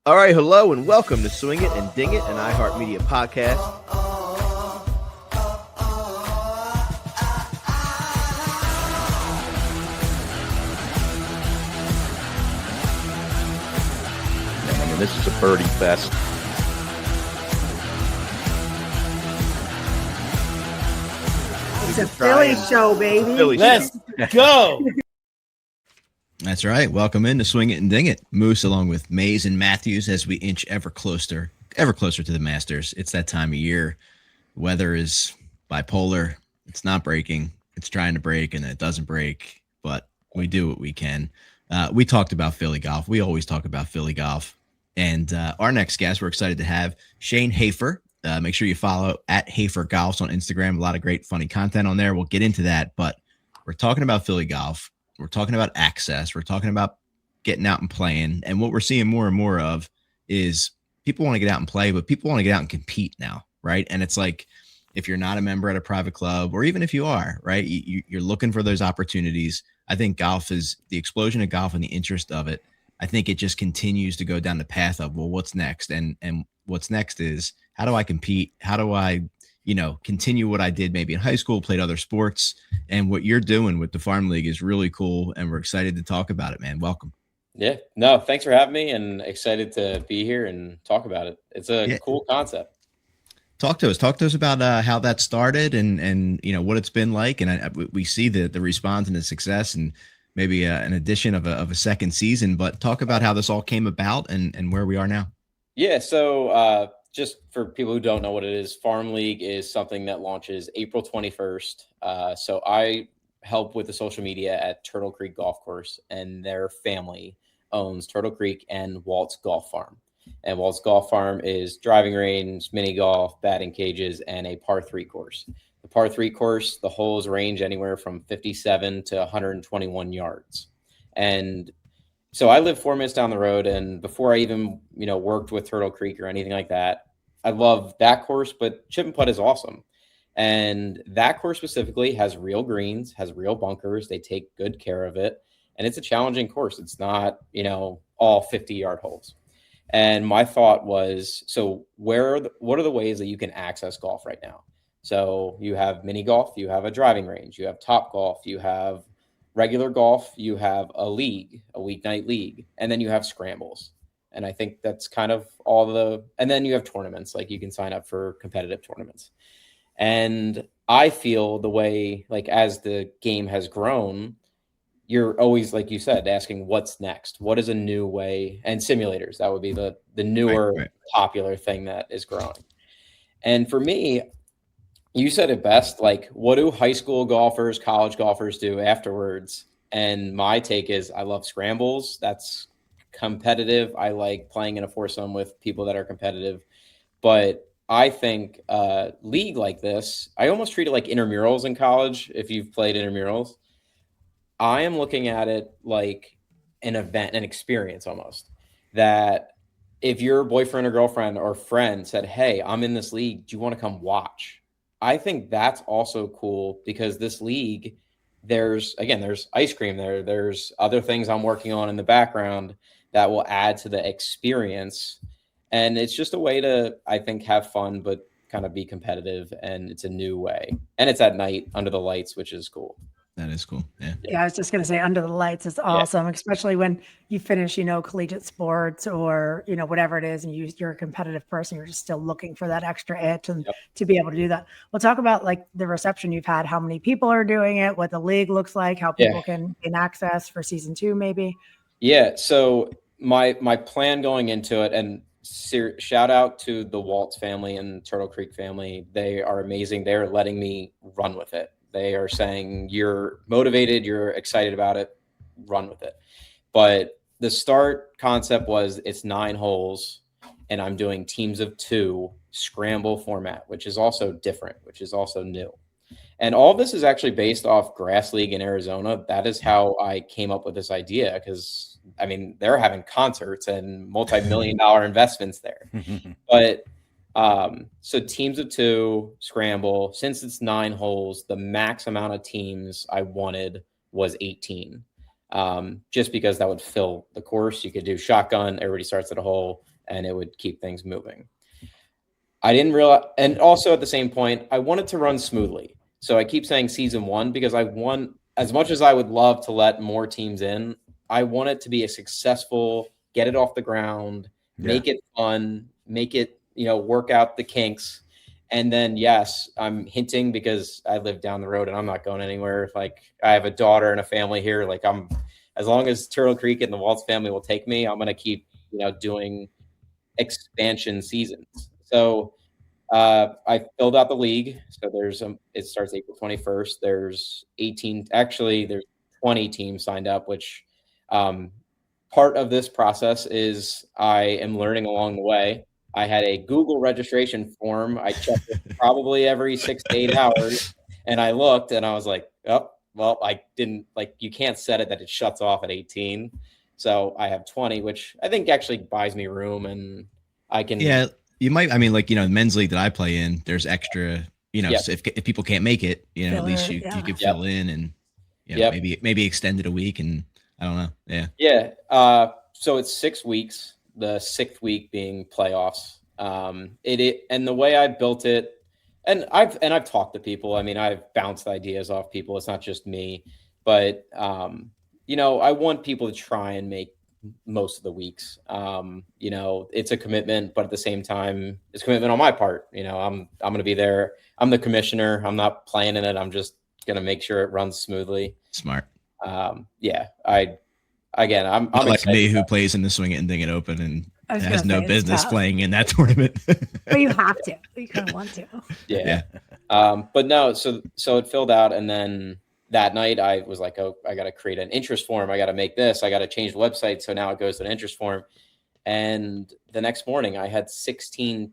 All right, hello and welcome to Swing It and Ding It, an iHeartMedia podcast. Man, this is a birdie fest. It's a Philly show, baby. Let's go. That's right. Welcome in to Swing It and Ding It. Moose along with Mays and Matthews as we inch ever closer to the Masters. It's that time of year. Weather is bipolar. It's not breaking. It's trying to break and it doesn't break, but we do what we can. We talked about Philly golf. We always talk about Philly golf. And our next guest, we're excited to have Shane Hafer. Make sure you follow at Hafer Golfs on Instagram. A lot of great, funny content on there. We'll get into that, but we're talking about Philly golf. We're talking about access. We're talking about getting out and playing. And what we're seeing more and more of is people want to get out and play, but people want to get out and compete now, right? And it's like, if you're not a member at a private club, or even if you are, right, you're looking for those opportunities. I think golf is the explosion of golf and the interest of it. I think it just continues to go down the path of, well, what's next? And what's next is, how do I compete? How do I continue what I did maybe in high school, played other sports, and what you're doing with the Farm League is really cool. And we're excited to talk about it, man. Welcome. Yeah, no, thanks for having me and excited to be here and talk about it. It's a cool concept. Talk to us about how that started and what it's been like. And we see the response and the success and maybe an addition of a second season, but talk about how this all came about and where we are now. Yeah. So, just for people who don't know what it is, Farm League is something that launches April 21st. So I help with the social media at Turtle Creek Golf Course, and their family owns Turtle Creek and Walt's Golf Farm. And Walt's Golf Farm is driving range, mini golf, batting cages, and a par 3 course. The par 3 course, the holes range anywhere from 57 to 121 yards. And so I live 4 minutes down the road, and before I even, worked with Turtle Creek or anything like that, I love that course, but chip and putt is awesome. And that course specifically has real greens, has real bunkers. They take good care of it. And it's a challenging course. It's not, all 50-yard holes. And my thought was, so what are the ways that you can access golf right now? So you have mini golf, you have a driving range, you have Top Golf, you have regular golf, you have a league, a weeknight league, and then you have scrambles. And I think that's kind of and then you have tournaments, like you can sign up for competitive tournaments. And I feel the way, like, as the game has grown, you're always, like you said, asking what's next, what is a new way, and simulators, that would be the newer right. Popular thing that is growing. And for me, you said it best, like, what do high school golfers, college golfers do afterwards? And my take is, I love scrambles. That's competitive. I like playing in a foursome with people that are competitive. But I think league like this, I almost treat it like intramurals in college. If you've played intramurals, I am looking at it like an event, an experience almost, that if your boyfriend or girlfriend or friend said, hey, I'm in this league, do you want to come watch? I think that's also cool, because this league, there's ice cream there. There's other things I'm working on in the background that will add to the experience. And it's just a way to, I think, have fun, but kind of be competitive. And it's a new way. And it's at night under the lights, which is cool. That is cool. Yeah, I was just going to say, under the lights is awesome, especially when you finish, collegiate sports or, whatever it is, and you're a competitive person, you're just still looking for that extra itch and to be able to do that. We'll talk about, like, the reception you've had, how many people are doing it, what the league looks like, how people can access for season 2, maybe. Yeah. So my plan going into it, and shout out to the Waltz family and Turtle Creek family. They are amazing. They're letting me run with it. They are saying, you're motivated, you're excited about it, run with it. But the start concept was, it's 9 holes, and I'm doing teams of 2 scramble format, which is also different, which is also new. And all this is actually based off Grass League in Arizona. That is how I came up with this idea, because, they're having concerts and multi-million-dollar investments there. But so teams of 2 scramble. Since it's 9 holes, the max amount of teams I wanted was 18. Just because that would fill the course. You could do shotgun, everybody starts at a hole, and it would keep things moving. I didn't realize, and also at the same point, I wanted to run smoothly. So I keep saying season 1 because I want, as much as I would love to let more teams in, I want it to be a successful, get it off the ground, make it fun, make it, work out the kinks. And then, yes, I'm hinting because I live down the road and I'm not going anywhere. Like, I have a daughter and a family here. Like, as long as Turtle Creek and the Waltz family will take me, I'm going to keep, doing expansion seasons. So I filled out the league. So it starts April 21st. There's 20 teams signed up, which part of this process is I am learning along the way. I had a Google registration form. I checked it probably every 6 to 8 hours, and I looked and I was like, oh, well, I didn't, like, you can't set it that it shuts off at 18. So I have 20, which I think actually buys me room, and I can. Yeah, you might. I mean, like, the men's league that I play in, there's extra. So if people can't make it, at least you can fill in and maybe extend it a week, and I don't know. Yeah. Yeah. So it's 6 weeks. The 6th week being playoffs. And the way I built it, and I've talked to people. I mean, I've bounced ideas off people. It's not just me, but I want people to try and make most of the weeks. It's a commitment, but at the same time, it's commitment on my part. I'm going to be there. I'm the commissioner. I'm not playing in it. I'm just going to make sure it runs smoothly. Smart. I'm not like me, who plays in the Swing It and Ding It Open and has no business playing in that tournament. But you have to. You kind of want to. Yeah. But no, so it filled out, and then that night I was like, oh, I got to create an interest form. I got to make this. I got to change the website. So now it goes to an interest form. And the next morning I had 16.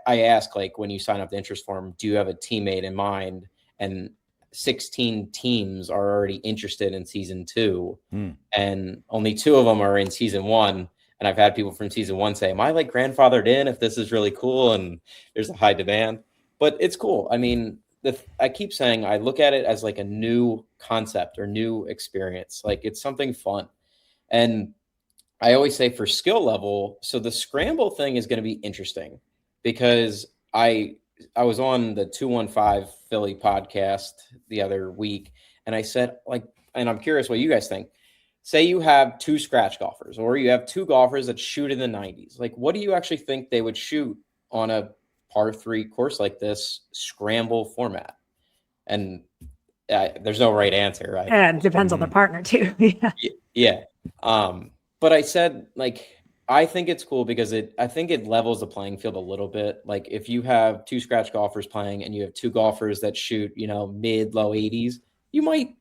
I asked, like, when you sign up the interest form, do you have a teammate in mind? And 16 teams are already interested in season 2, and only 2 of them are in season 1. And I've had people from season 1 say, am I like grandfathered in if this is really cool? And there's a high demand, but it's cool. I mean, I keep saying, I look at it as like a new concept or new experience. Like, it's something fun. And I always say, for skill level, so the scramble thing is going to be interesting, because I was on the 215 Philly podcast the other week, and I said, like, and I'm curious what you guys think. Say you have 2 scratch golfers, or you have 2 golfers that shoot in the 90s. Like, what do you actually think they would shoot on a par 3 course like this scramble format? And there's no right answer, right? And it depends on the partner too. Yeah. But I said, like, I think it's cool because I think it levels the playing field a little bit. Like, if you have 2 scratch golfers playing and you have 2 golfers that shoot, mid, low 80s, you might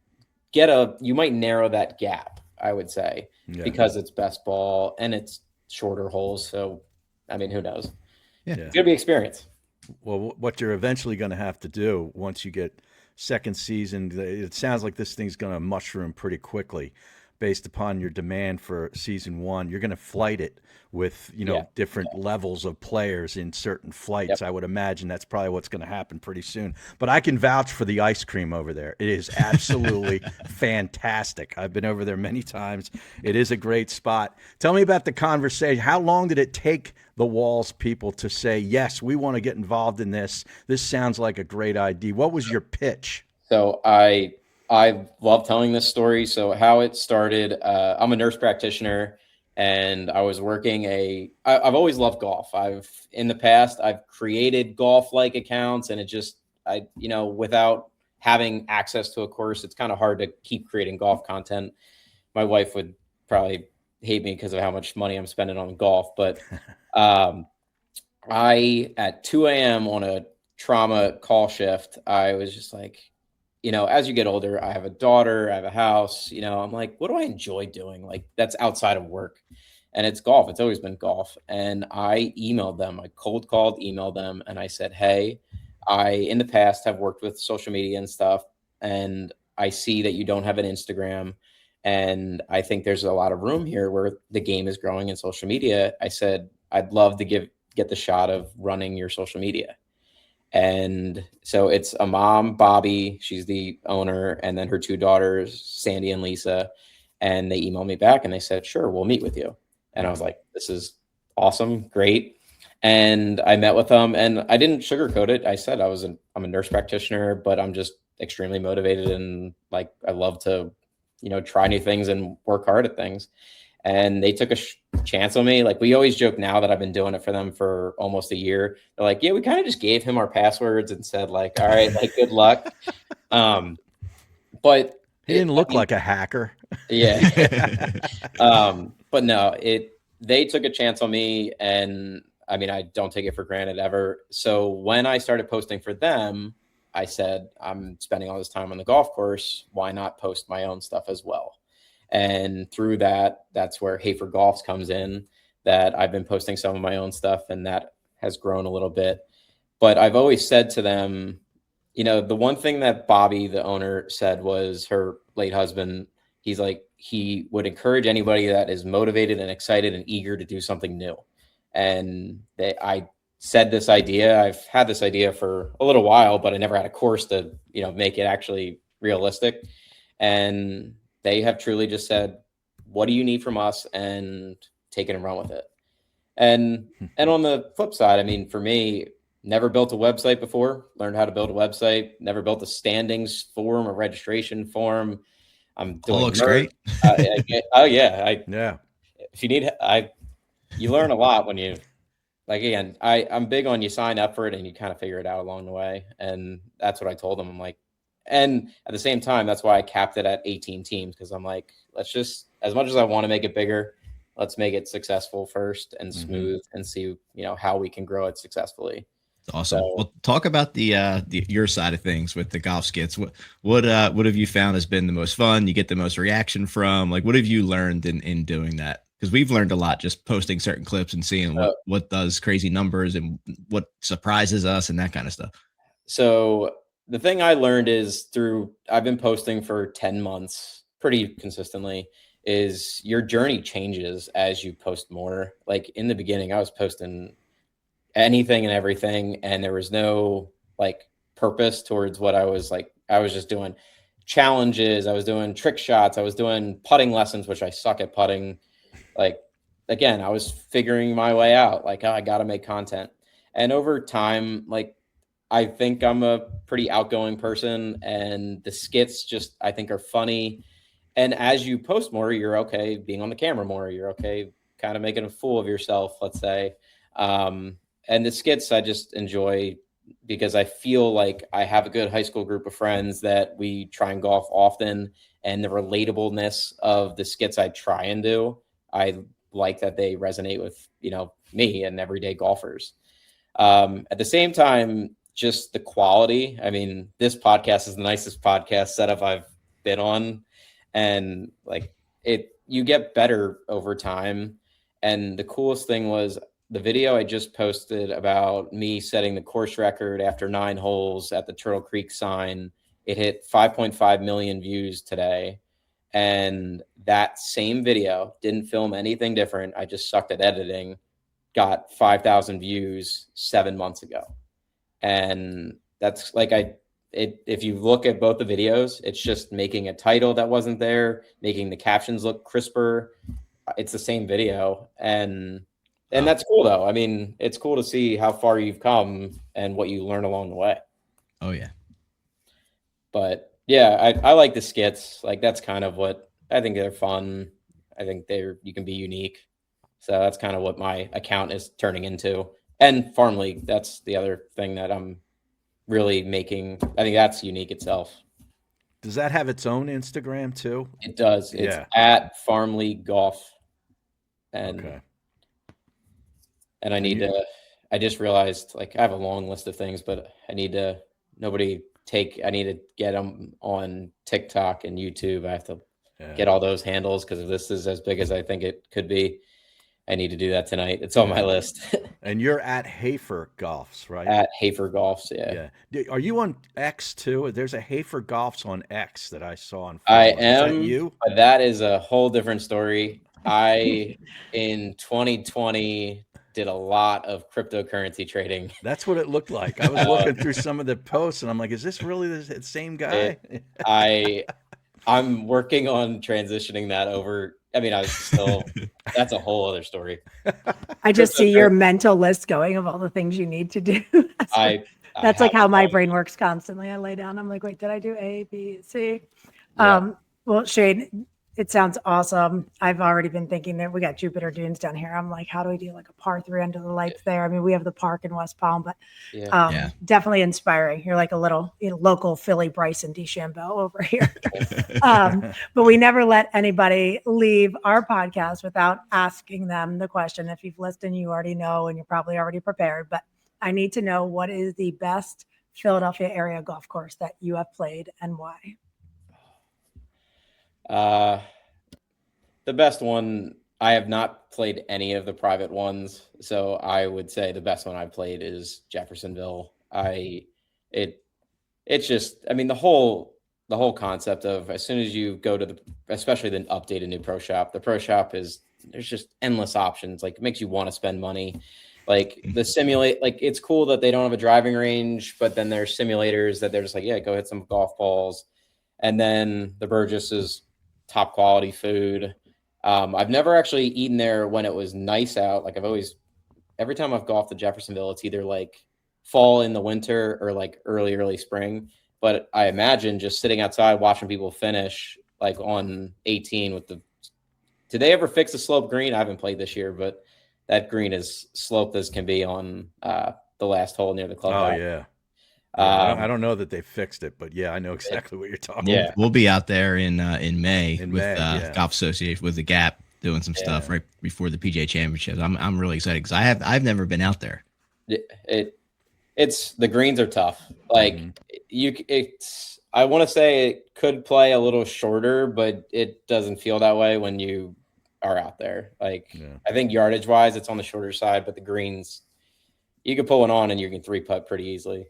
narrow that gap, I would say, because it's best ball and it's shorter holes. So, I mean, who knows? Yeah. It's going to be experience. Well, what you're eventually going to have to do once you get second season, it sounds like this thing's going to mushroom pretty quickly. Based upon your demand for season 1, you're going to flight it with, different levels of players in certain flights. I would imagine that's probably what's going to happen pretty soon. But I can vouch for the ice cream over there. It is absolutely fantastic. I've been over there many times. It is a great spot. Tell me about the conversation. How long did it take the Walls people to say, yes, we want to get involved in this? This sounds like a great idea. What was your pitch? So I love telling this story. So how it started, I'm a nurse practitioner, and I was working I've always loved golf. In the past, I've created golf-like accounts, and without having access to a course, it's kind of hard to keep creating golf content. My wife would probably hate me because of how much money I'm spending on golf. But at 2 a.m. on a trauma call shift, I was just like, as you get older, I have a daughter, I have a house, I'm like, what do I enjoy doing? Like, that's outside of work. And it's golf. It's always been golf. And I emailed them, I cold called, emailed them. And I said, hey, I, in the past, have worked with social media and stuff. And I see that you don't have an Instagram. And I think there's a lot of room here where the game is growing in social media. I said, I'd love to get the shot of running your social media. And so it's a mom, Bobby, she's the owner, and then her 2 daughters, Sandy and Lisa. And they emailed me back and they said, sure, we'll meet with you. And I was like, this is awesome, great. And I met with them, and I didn't sugarcoat it. I said I'm a nurse practitioner, but I'm just extremely motivated, and like I love to, try new things and work hard at things. And they took a chance on me. Like we always joke now that I've been doing it for them for almost a year. They're like, yeah, we kind of just gave him our passwords and said like, all right, like good luck. But he didn't look like a hacker. Yeah. But no, they took a chance on me, and I mean, I don't take it for granted ever. So when I started posting for them, I said, I'm spending all this time on the golf course. Why not post my own stuff as well? And through that, that's where Hafer Golfs comes in, that I've been posting some of my own stuff, and that has grown a little bit. But I've always said to them, the one thing that Bobby, the owner, said was her late husband. He's like, he would encourage anybody that is motivated and excited and eager to do something new. And I said this idea, I've had this idea for a little while, but I never had a course to, make it actually realistic. And they have truly just said, what do you need from us? And take it and run with it. And on the flip side, I mean, for me, never built a website before, learned how to build a website, never built a standings form, a registration form. I'm doing looks great. Yeah. If you need, you learn a lot when you, like, again, I'm big on you sign up for it and you kind of figure it out along the way. And that's what I told them. I'm like, and at the same time, that's why I capped it at 18 teams. Cause I'm like, let's just, as much as I want to make it bigger, let's make it succcepl first and smooth and see, how we can grow it successfully. Awesome. So, well, talk about the your side of things with the golf skits. What have you found has been the most fun? You get the most reaction from? Like, what have you learned in doing that? Because we've learned a lot just posting certain clips and seeing what does crazy numbers and what surprises us and that kind of stuff. So the thing I learned is I've been posting for 10 months pretty consistently, is your journey changes as you post more. Like in the beginning, I was posting anything and everything, and there was no like purpose towards what I was like. I was just doing challenges, I was doing trick shots, I was doing putting lessons, which I suck at putting. Like, again, I was figuring my way out, like, oh, I got to make content. And over time, like, I think I'm a pretty outgoing person, and the skits just, I think, are funny. And as you post more, you're okay being on the camera more, you're okay kind of making a fool of yourself, let's say. And the skits I just enjoy because I feel like I have a good high school group of friends that we try and golf often, and the relatableness of the skits I try and do, I like that they resonate with, me and everyday golfers. At the same time, just the quality. I mean, this podcast is the nicest podcast setup I've been on, and like you get better over time. And the coolest thing was the video I just posted about me setting the course record after 9 holes at the Turtle Creek sign. It hit 5.5 million views today. And that same video, didn't film anything different, I just sucked at editing, got 5,000 views 7 months ago. And that's like, if you look at both the videos, it's just making a title that wasn't there, making the captions look crisper. It's the same video. And that's cool though. I mean, it's cool to see how far you've come and what you learn along the way. Oh yeah. But yeah, I like the skits. Like that's kind of what I think they're fun. I think you can be unique. So that's kind of what my account is turning into. And Farm League, that's the other thing that I'm really making. I think that's unique itself. Does that have its own Instagram too? It does. It's at Farm League Golf. And okay. And I need to, I just realized like I have a long list of things, but I need to get them on TikTok and YouTube. I have to get all those handles because if this is as big as I think it could be, I need to do that tonight. It's on my list. And you're at Hafer Golfs, right? At Hafer Golfs, yeah. Are you on X too? There's a Hafer Golfs on X that I saw on Facebook. I am. Is that you? But that is a whole different story. In 2020, did a lot of cryptocurrency trading. That's what it looked like. I was looking through some of the posts, and I'm like, is this really the same guy? I'm working on transitioning that over I mean, I was still. That's a whole other story. I just see your mental list going of all the things you need to do. That's like how my brain works constantly. I lay down. I'm like, wait, did I do A, B, C? Yeah. Well, Shane, it sounds awesome. I've already been thinking that we got Jupiter Dunes down here. I'm like, how do we do like a par 3 under the lights there? I mean, we have the park in West Palm, but definitely inspiring. You're like a little local Philly Bryson DeChambeau over here. But we never let anybody leave our podcast without asking them the question. If you've listened, you already know, and you're probably already prepared, but I need to know, what is the best Philadelphia area golf course that you have played and why? The best one, I have not played any of the private ones, so I would say the best one I've played is Jeffersonville. It's just, I mean, the whole concept of, as soon as you go to especially the updated new pro shop, the pro shop there's just endless options. Like, it makes you want to spend money. Like it's cool that they don't have a driving range, but then there's simulators that they're just like, yeah, go hit some golf balls. And then the Burgess is top quality food. I've never actually eaten there when it was nice out. Like, every time I've golfed at Jeffersonville, it's either like fall in the winter or like early spring. But I imagine just sitting outside watching people finish, like on 18 with did they ever fix the slope green? I haven't played this year, but that green is sloped as can be on the last hole near the clubhouse. Oh yeah. I don't know that they fixed it, but yeah, I know exactly what you're talking about. We'll be out there in May with Golf Association, with the Gap, doing some stuff right before the PGA Championships. I'm really excited because I've never been out there. It's the greens are tough. Like I want to say it could play a little shorter, but it doesn't feel that way when you are out there. Like, I think yardage wise, it's on the shorter side, but the greens, you can pull one on and you can 3-putt pretty easily.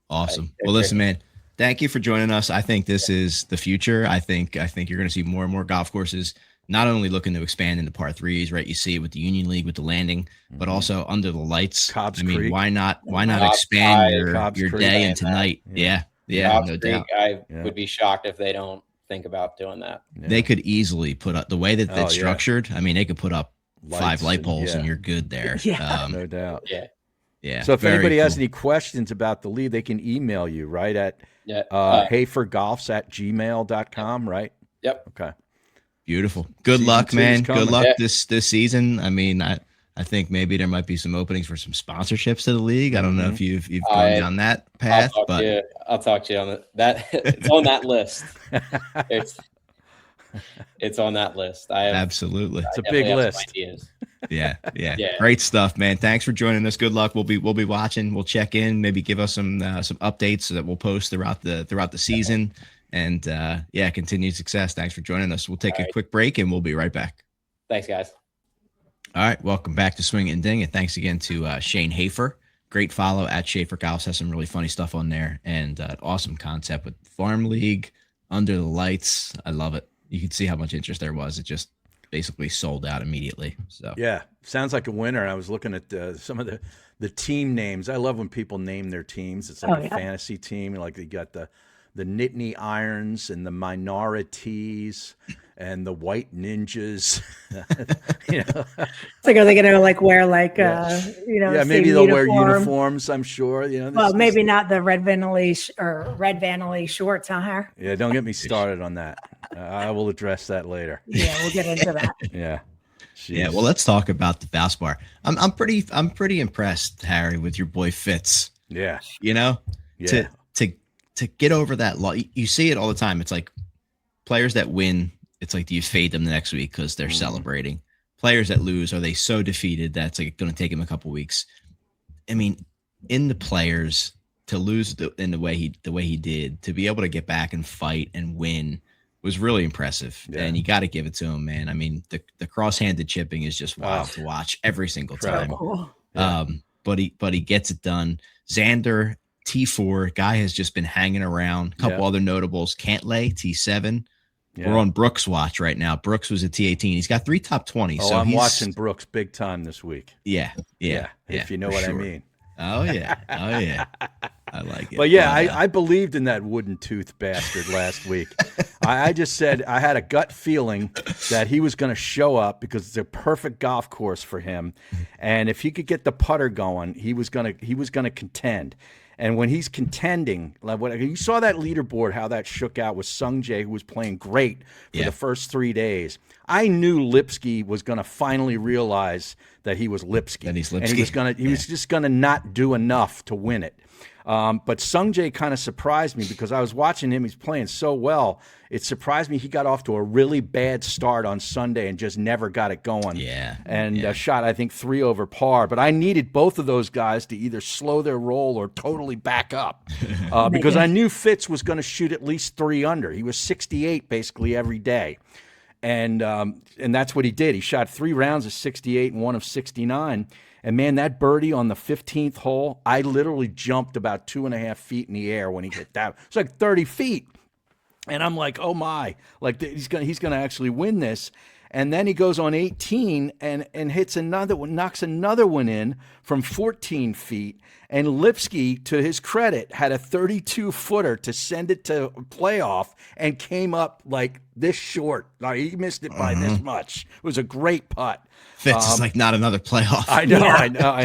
Awesome. Well, listen, man, thank you for joining us. I think this is the future. I think you're going to see more and more golf courses not only looking to expand into par 3s, right? You see it with the Union League with the landing, but also under the lights. Cobb's I mean, Creek. why not expand your Creek, day into night? Yeah, Cobb's no Creek, doubt. I would be shocked if they don't think about doing that. They could easily put up, the way that it's structured. I mean, they could put up lights, 5 light poles and you're good there. No doubt. Yeah. So if anybody has any questions about the league, they can email you, right? At hafergolfs@gmail.com, right? Yep. Okay. Beautiful. Good luck, man. Good luck this season. I mean, I think maybe there might be some openings for some sponsorships to the league. I don't know if you've gone down that path, but I'll talk to you on that. It's on that list. It's on that list. Absolutely. It's a big list. Yeah. Great stuff, man. Thanks for joining us. Good luck. We'll be watching. We'll check in. Maybe give us some updates that we'll post throughout the season. And continued success. Thanks for joining us. We'll take a quick break and we'll be right back. Thanks, guys. All right, welcome back to Swing It and Ding It. Thanks again to Shane Hafer. Great follow at Schaefer Golf. Has some really funny stuff on there, and awesome concept with Farm League, under the lights. I love it. You can see how much interest there was. It just basically sold out immediately. So yeah, sounds like a winner. I was looking at some of the team names. I love when people name their teams. It's like a fantasy team. Like they got the Nittany Irons and the Minorities and the White Ninjas. It's like, are they going to wear maybe they'll wear uniforms, I'm sure. Maybe not the red vanilla shorts, huh? Yeah, don't get me started on that. I will address that later. Yeah, we'll get into that. Yeah. Jeez. Yeah, well, let's talk about the Valspar. I'm pretty impressed, Harry, with your boy Fitz. Yeah. To get over that law, you see it all the time. It's like players that win, it's like, do you fade them the next week because they're celebrating? Players that lose, are they so defeated that it's like going to take them a couple weeks? I mean, in the players, to lose in the way he did, to be able to get back and fight and win was really impressive. Yeah. And you got to give it to him, man. I mean, the cross-handed chipping is just wild to watch every single time. Yeah. But he gets it done. Xander, T4, guy has just been hanging around. A couple other notables. Cantlay, T7. Yeah. We're on Brooks' watch right now. Brooks was a T18. He's got 3 top 20s. Oh, so I'm watching Brooks big time this week. Yeah. If you know what I mean. Oh, yeah. I like it. But I believed in that wooden tooth bastard last week. I just said I had a gut feeling that he was going to show up because it's a perfect golf course for him, and if he could get the putter going, he was going to contend. And when he's contending, like what you saw that leaderboard, how that shook out with Sung Jae, who was playing great for the first 3 days. I knew Lipsky was going to finally realize that he was Lipsky, and he's Lipsky. And he was just going to not do enough to win it. But Sung Jae kind of surprised me because I was watching him. He's playing so well. It surprised me he got off to a really bad start on Sunday and just never got it going. And shot, I think, 3 over par. But I needed both of those guys to either slow their roll or totally back up because I knew Fitz was going to shoot at least 3 under. He was 68 basically every day. And that's what he did. He shot 3 rounds of 68 and 1 of 69. And, man, that birdie on the 15th hole, I literally jumped about 2.5 feet in the air when he hit that. It's like 30 feet. And I'm like, oh, my. Like, he's gonna actually win this. And then he goes on 18 and hits another one, knocks another one in from 14 feet. And Lipsky, to his credit, had a 32-footer to send it to playoff and came up like this short. Like, he missed it by this much. It was a great putt. Fitz is like not another playoff. I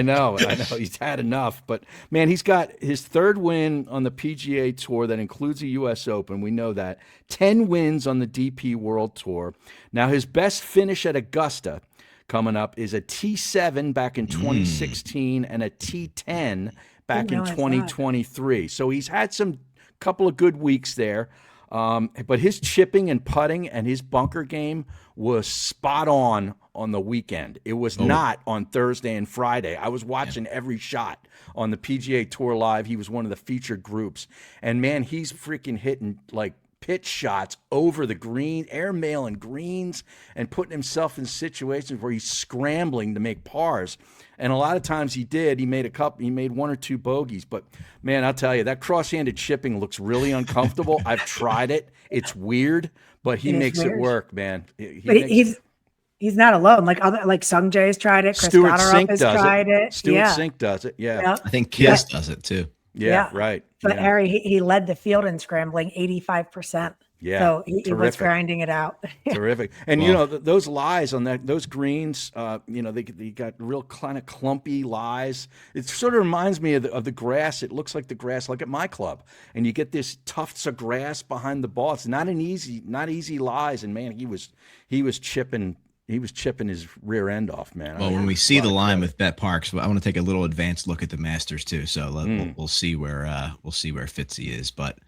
know. He's had enough. But, man, he's got his 3rd win on the PGA Tour that includes the U.S. Open. We know that. 10 wins on the DP World Tour. Now, his best finish at Augusta coming up is a T7 back in 2016 and a T10 back in 2023. So he's had some couple of good weeks there. But his chipping and putting and his bunker game was spot on the weekend. It was not on Thursday and Friday. I was watching every shot on the PGA Tour Live. He was one of the featured groups. And, man, he's freaking hitting, like, pitch shots over the green, airmail and greens, and putting himself in situations where he's scrambling to make pars. And a lot of times he did. He made 1 or 2 bogeys. But, man, I'll tell you, that cross-handed chipping looks really uncomfortable. I've tried it. It's weird, but he makes it work, man. He's not alone. Like Sung Jae's tried it. Chris Stuart Goddard Sink has does tried it. Stuart Sink does it. Yeah. I think Kiss does it too. Yeah, right. But Harry, he led the field in scrambling 85%. Yeah, so he was grinding it out. Terrific. And, you know, those lies on those greens, you know, they got real kind of clumpy lies. It sort of reminds me of the grass. It looks like the grass like at my club. And you get this tufts of grass behind the ball. It's not easy lies. And, man, he was chipping his rear end off, man. Well, when we see the line with BetParx, I want to take a little advanced look at the Masters too. So we'll see where Fitzy is. But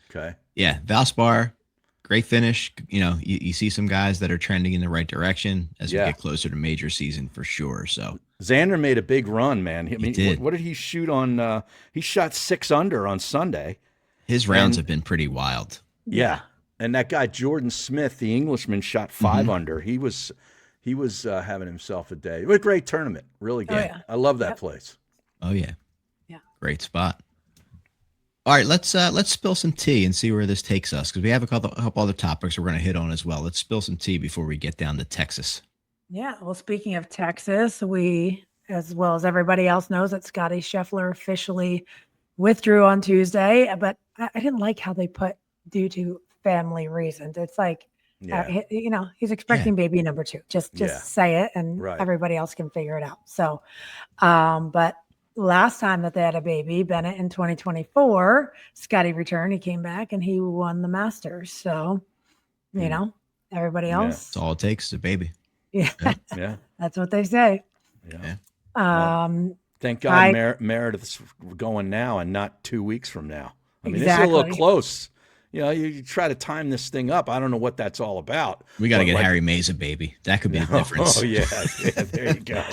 yeah, Valspar, great finish. You know, you see some guys that are trending in the right direction as we get closer to major season for sure. So Xander made a big run, man. He did. What did he shoot on? He shot 6 under on Sunday. His rounds have been pretty wild. Yeah, and that guy Jordan Smith, the Englishman, shot 5 under. He was having himself a day. It was a great tournament. Really good. I love that place. Oh, yeah. Yeah. Great spot. All right, let's spill some tea and see where this takes us because we have a couple other topics we're going to hit on as well. Let's spill some tea before we get down to Texas. Yeah. Well, speaking of Texas, we, as well as everybody else knows, that Scotty Scheffler officially withdrew on Tuesday. But I didn't like how they put due to family reasons. It's like, you know, he's expecting baby number 2. Just say it and everybody else can figure it out. So, but last time that they had a baby, Bennett in 2024, Scotty returned. He came back and he won the Masters. So, you know, everybody else. That's all it takes is a baby. Yeah. That's what they say. Yeah. Thank God Meredith's going now and not 2 weeks from now. I mean, it's a little close. You know, you try to time this thing up. I don't know what that's all about. We got to get Harry Mays a baby. That could be the difference. Oh, yeah. There you go.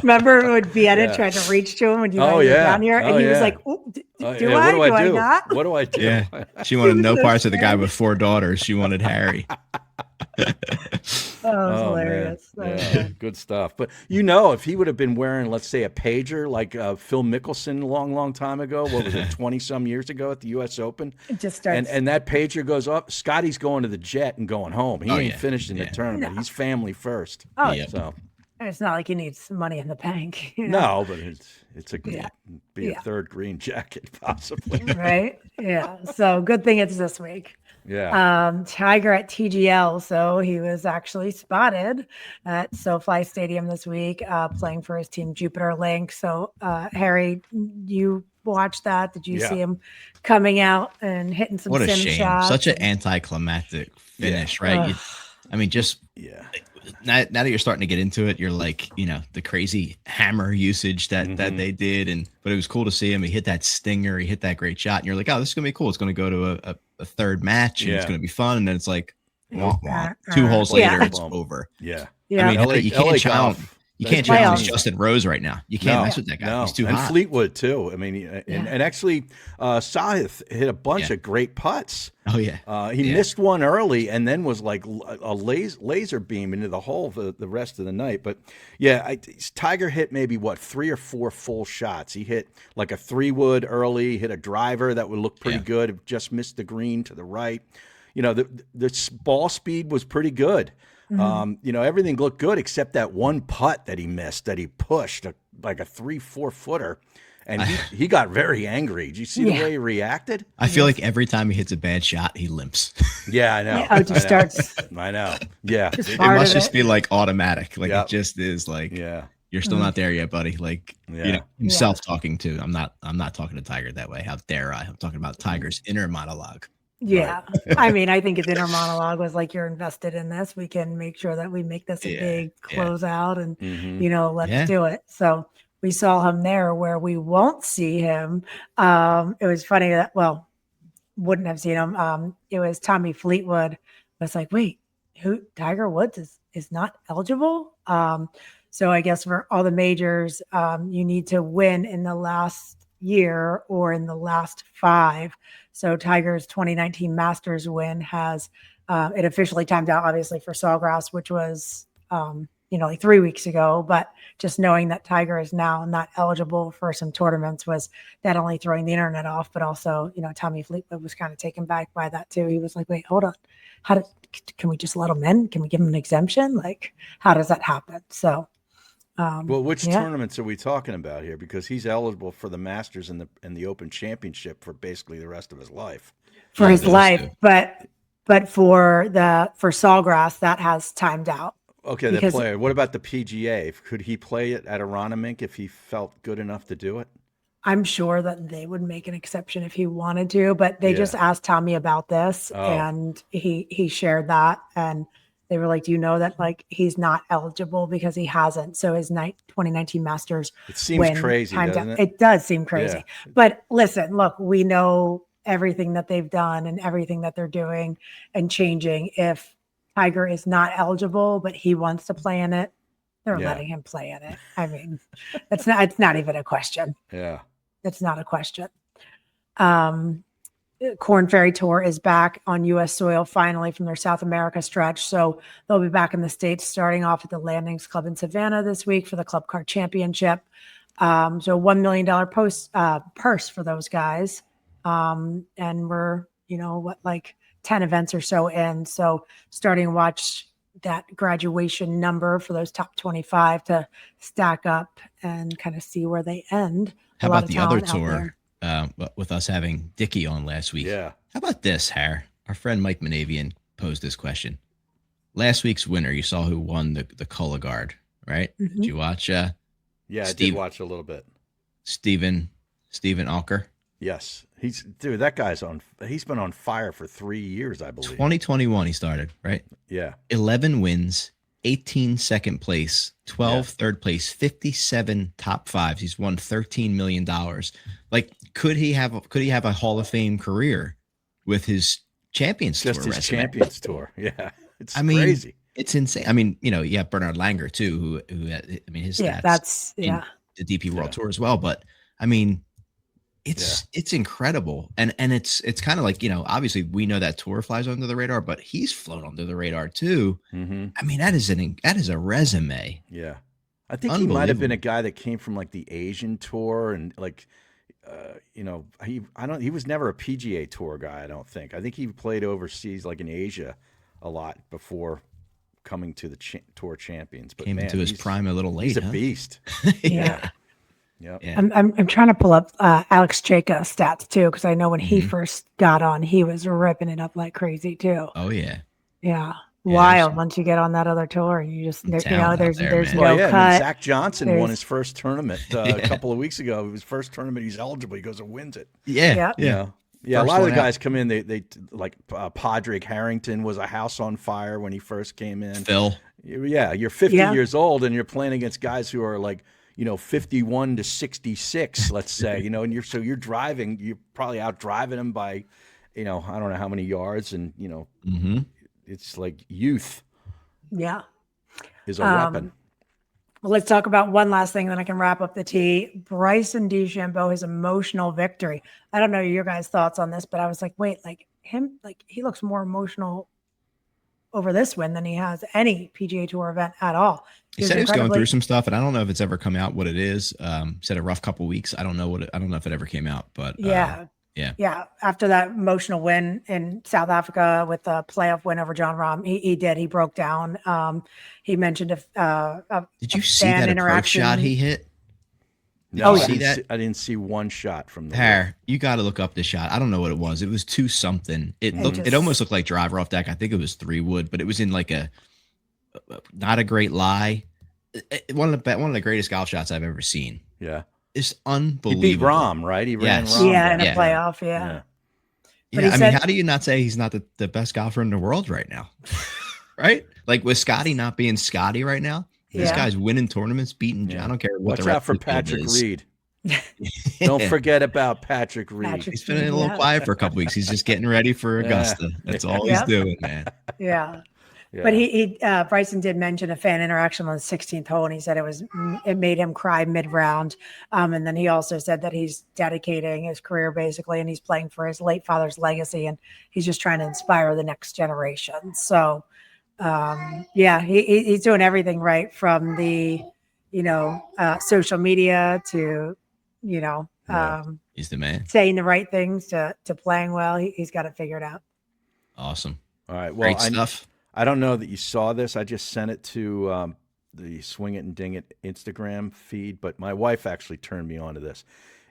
Remember when Vienna tried to reach to him when you were down here? And he was like, do I not? What do I do? Yeah. She wanted no parts of the guy with 4 daughters. She wanted Harry. Hilarious. Yeah, good stuff. But, you know, if he would have been wearing, let's say, a pager like Phil Mickelson long time ago, what was it, 20-some years ago at the U.S. Open? It just starts. And that pager goes up. Scotty's going to the jet and going home. He ain't finished in the tournament. No. He's family first. Oh, So, It's not like he needs money in the bank, No, but it's a Yeah. be a Yeah. third green jacket possibly. Right? Yeah. So good thing it's this week. Yeah. Tiger at TGL. So he was actually spotted at SoFi Stadium this week, playing for his team Jupiter Link. So, Harry, you watched that? Did you Yeah. see him coming out and hitting some What a sim shame. shots? Such an anticlimactic finish, right? I mean, just Yeah. now that you're starting to get into it, you're like, the crazy hammer usage that they did, but it was cool to see him. He hit that stinger, he hit that great shot, and you're like, oh, this is gonna be cool. It's gonna go to a third match, and it's gonna be fun. And then it's like, wah, wah. 2 holes later, it's over. Yeah. Yeah. I mean, LA you can't challenge. golf. You can't Playoffs. challenge Justin Rose right now. You can't mess with that guy. He's too and hot. Fleetwood too. I mean, and actually, Sahith hit a bunch of great putts. Oh yeah. He missed one early and then was like a laser beam into the hole the rest of the night. But yeah, Tiger hit maybe 3 or 4 full shots. He hit like a 3-wood early, hit a driver that would look pretty good. Just missed the green to the right. The ball speed was pretty good. Everything looked good except that one putt that he missed, that he pushed like a 3-4 footer. And he got very angry. Did you see the way he reacted? I feel like every time he hits a bad shot, he limps. Yeah, I know. It just starts. I know. Yeah. It must just be like automatic. Like it just is like, you're still not there yet, buddy. Like, himself talking to, I'm not talking to Tiger that way. How dare I? I'm talking about Tiger's inner monologue. Yeah. Right. I mean, I think his inner monologue was like, you're invested in this. We can make sure that we make this a big closeout and, let's do it. So we saw him there where we won't see him. It was funny that, wouldn't have seen him. It was Tommy Fleetwood was like, wait, Tiger Woods is not eligible. So I guess for all the majors, you need to win in the last year or in the last 5. So Tiger's 2019 Masters win has it officially timed out, obviously, for Sawgrass, which was like 3 weeks ago. But just knowing that Tiger is now not eligible for some tournaments was not only throwing the internet off, but also Tommy Fleetwood was kind of taken back by that too. He was like, "Wait, hold on, can we just let him in? Can we give him an exemption? Like, how does that happen?" So. Which tournaments are we talking about here? Because he's eligible for the Masters and the Open Championship for basically the rest of his life. For his life, but for Sawgrass, that has timed out. Okay, the player. What about the PGA? Could he play it at Aronimink if he felt good enough to do it? I'm sure that they would make an exception if he wanted to, but they just asked Tommy about this, and he shared that, and they were like, "Do you know that he's not eligible because he hasn't?" So his 2019 Masters. It seems crazy, doesn't it? It does seem crazy. Yeah. But listen, look, we know everything that they've done and everything that they're doing and changing. If Tiger is not eligible, but he wants to play in it, they're letting him play in it. I mean, it's not even a question. Yeah. It's not a question. Corn Ferry Tour is back on U.S. soil finally from their South America stretch. So they'll be back in the States starting off at the Landings Club in Savannah this week for the Club Car Championship. So $1 million purse for those guys. And we're, 10 events or so in. So starting to watch that graduation number for those top 25 to stack up and kind of see where they end. How about the other tour? With us having Dickie on last week. Yeah. How about this, Har? Our friend Mike Manavian posed this question. Last week's winner, you saw who won the Color Guard, right? Mm-hmm. Did you watch? I did watch a little bit. Stephen Alker. Yes. He's been on fire for 3 years, I believe. 2021 he started, right? Yeah. 11 wins, 18 second place, 12 third place, 57 top 5s. He's won $13 million. Like, could he have a Hall of Fame career with his Champions Tour? Just his resume? Champions Tour. Yeah. It's crazy. It's insane. I mean, you have Bernard Langer too, who his stats that's the DP World Tour as well. But I mean, it's incredible. And it's kind of like, obviously we know that tour flies under the radar, but he's flown under the radar too. Mm-hmm. I mean, that is a resume. Yeah. I think he might have been a guy that came from like the Asian tour and he was never a PGA Tour guy, I don't think. I think he played overseas like in Asia a lot before coming to the Tour Champions. But Came man, into his prime a little late. He's a huh? beast. Yeah. Yep. Yeah. I'm trying to pull up Alex Cheka stats too, because I know when he Mhm. first got on, he was ripping it up like crazy too. Oh yeah. Yeah. Yeah, Wild there's once you get on that other tour, you just some there, talent out there's there, there's man. Well, no yeah, I mean, cut. Zach Johnson won There's- his first tournament a couple of weeks ago. His first tournament, he's eligible. He goes and wins it. Yeah. Yeah. You know? Yeah, a First lot of the one out. guys come in. They like Padraig Harrington was a house on fire when he first came in. Phil. Yeah, you're 50 Yeah. years old and you're playing against guys who are like, 51 to 66, let's say, and you're driving, you're probably out driving them by, I don't know how many yards, and Mm-hmm. it's like youth Yeah. is a weapon. Well, let's talk about one last thing, then I can wrap up the tea. Bryson DeChambeau, his emotional victory. I don't know your guys' thoughts on this, but I was like, wait, like him, like he looks more emotional over this win than he has any PGA Tour event at all. He said he was going through some stuff, and I don't know if it's ever come out what it is. Said a rough couple weeks. I don't know if it ever came out, but Yeah. After that emotional win in South Africa with the playoff win over John Rahm, he broke down. He mentioned did you see that approach shot he hit? No, you I see didn't that? I didn't see one shot from the Hair, you got to look up the shot. I don't know what it was. It was 2 something. It almost looked like driver off deck. I think it was 3 wood, but it was in like a not a great lie. One of the greatest golf shots I've ever seen. Yeah. It's He unbelievable. beat Rahm, right? He ran Yes. Rahm. Yeah, in a Yeah. playoff. Yeah. But Yeah, he I said- mean, how do you not say he's not the best golfer in the world right now? Right? Like with Scotty not being Scotty right now, this Yeah. guy's winning tournaments, beating. Yeah. I don't care what Watch the out rest for of the field Patrick is. Reed. Don't Yeah. forget about Patrick Reed. Patrick He's been a little Yeah. quiet for a couple weeks. He's just getting ready for Augusta. That's all he's Yep. doing, man. Yeah. Yeah. But he Bryson did mention a fan interaction on the 16th hole, and he said it made him cry mid-round. And then he also said that he's dedicating his career basically, and he's playing for his late father's legacy, and he's just trying to inspire the next generation. So, he's doing everything right, from the social media to He's the man. saying the right things to playing well. He's got it figured out. Awesome. All right. Well, Great stuff. I don't know that you saw this. I just sent it to the Swing It and Ding It Instagram feed, but my wife actually turned me on to this.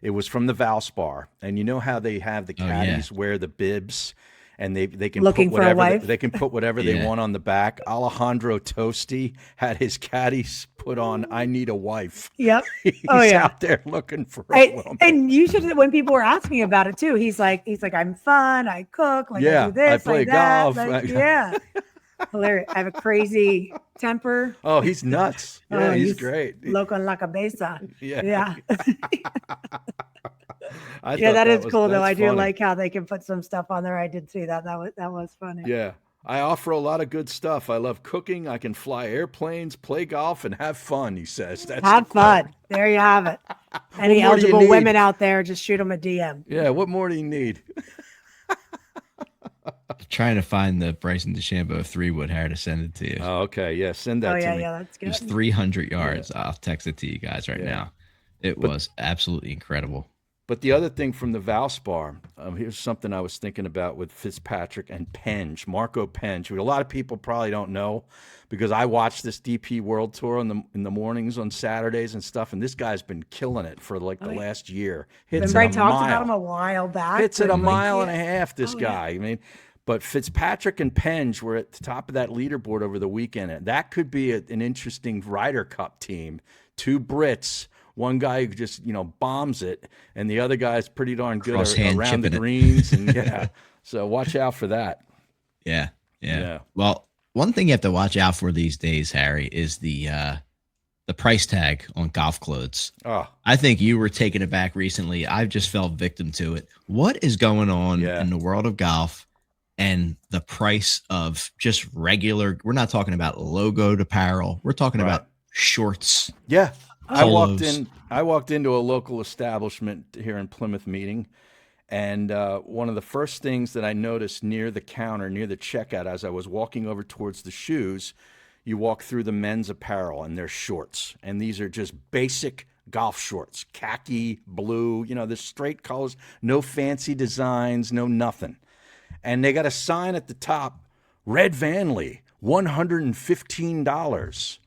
It was from the Valspar, and you know how they have the caddies wear the bibs, and they can Looking put for a whatever wife? they can put whatever they Yeah. want on the back. Alejandro Tosti had his caddies put on "I need a wife." Yep. He's Oh, yeah. out there looking for a woman. And you should, when people were asking about it too, he's like, I'm fun, I cook, like Yeah, I do this, I play like that. golf. Like, yeah. Hilarious. I have a crazy temper. Oh, he's nuts. Yeah, Oh, he's great. Loco en la cabeza. Yeah. Yeah. I Yeah, thought that is was- cool though. that's I do funny. like how they can put some stuff on there. I did see that. That was funny. Yeah. I offer a lot of good stuff. I love cooking. I can fly airplanes, play golf, and have fun, he says. That's Have the quote. fun. There you have it. Any more do you eligible need? women out there, just shoot them a DM. Yeah, what more do you need? Trying to find the Bryson DeChambeau 3 wood hair to send it to you. Oh, okay. Yeah, send that Oh to yeah, me. yeah, that's It good. was 300 yards. I'll text it to you guys right Yeah. now. It was absolutely incredible. But the other thing from the Valspar, here's something I was thinking about with Fitzpatrick and Penge, Marco Penge, who a lot of people probably don't know, because I watch this DP World Tour in the mornings on Saturdays and stuff, and this guy's been killing it for like the last year. Hits Remember I it a talked about him mile. a while back. Hits it a when, mile like, and a half, this Oh, yeah. guy. I mean, but Fitzpatrick and Penge were at the top of that leaderboard over the weekend. And that could be an interesting Ryder Cup team. 2 Brits. One guy who just, bombs it, and the other guy's pretty darn good Cross-hand around the chipping it. greens. And yeah, so watch out for that. Yeah. Yeah. Well, one thing you have to watch out for these days, Harry, is the price tag on golf clothes. Oh, I think you were taken aback recently. I've just fell victim to it. What is going on Yeah. in the world of golf and the price of just regular? We're not talking about logoed apparel. We're talking Right. about shorts. yeah. I Polos. walked into a local establishment here in Plymouth meeting, and one of the first things that I noticed near the counter, near the checkout, as I was walking over towards the shoes, you walk through the men's apparel, and they're shorts, and these are just basic golf shorts, khaki, blue, the straight colors, no fancy designs, no nothing. And they got a sign at the top, Red Vanley, $115.